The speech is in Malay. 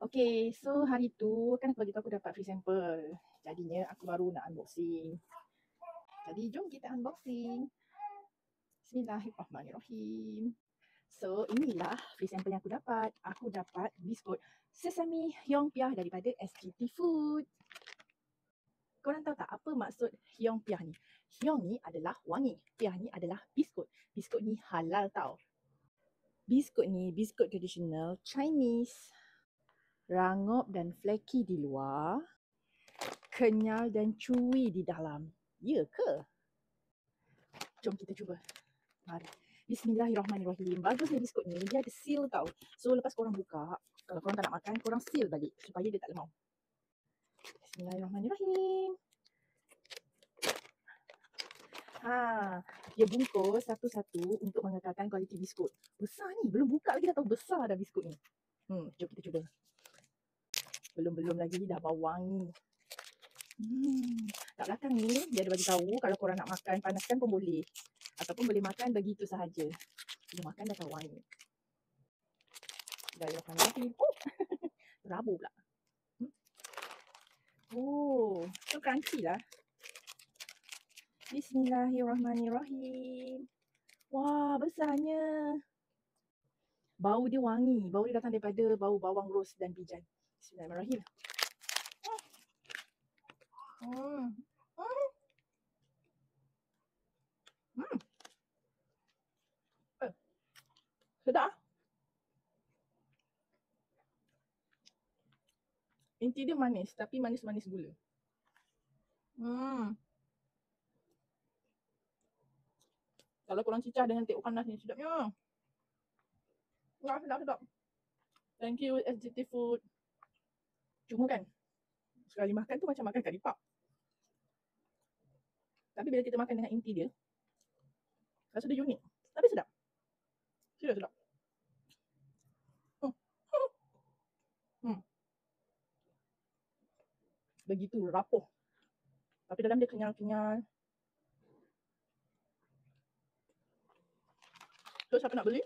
Okay, so hari tu kan aku bagi tahu aku dapat free sample. Jadinya aku baru nak unboxing. Jadi jom kita unboxing. Bismillahirrahmanirrahim. So inilah free sample yang aku dapat. Aku dapat biskut Sesame Hyongpyeong daripada SGT Food. Korang tahu tak apa maksud Hyongpyeong ni? Hyong ni adalah wangi. Pyeong ni adalah biskut. Biskut ni halal tau. Biskut ni biskut tradisional Chinese. Rangup dan flaky di luar, kenyal dan chewy di dalam. Ya ke? Jom kita cuba. Mari. Bismillahirrahmanirrahim. Bagusnya biskut ni, dia ada seal tau. So lepas korang buka, kalau korang tak nak makan, korang seal balik supaya dia tak lemau. Bismillahirrahmanirrahim. Dia bungkus satu-satu untuk mengekalkan kualiti biskut. Besar ni, belum buka lagi dah tahu besar dah biskut ni. Jom kita cuba. Belum lagi dah bau wangi. Kat belakang ni dia ada bagi tahu kalau korang nak makan panaskan pun boleh, ataupun boleh makan begitu sahaja. Bila makan dah tahu wangi. Bismillahirrahmanirrahim. Rabu pula. So crunchy lah. Bismillahirrahmanirrahim. Wah, besarnya. Bau dia wangi. Bau dia datang daripada bau bawang ros dan bijan. Bismillahirrahmanirrahim. Sedap. Inti dia manis, tapi manis-manis gula. Kalau korang cicah dengan teh panas ni, sedapnya. Wah, sedap. Thank you SGT Food. Cuma kan, sekali makan tu macam makan kat lipak. Tapi bila kita makan dengan inti dia, rasa dia unik. Tapi sedap. Serius sedap. Begitu rapuh. Tapi dalam dia kenyal-kenyal. So siapa nak beli,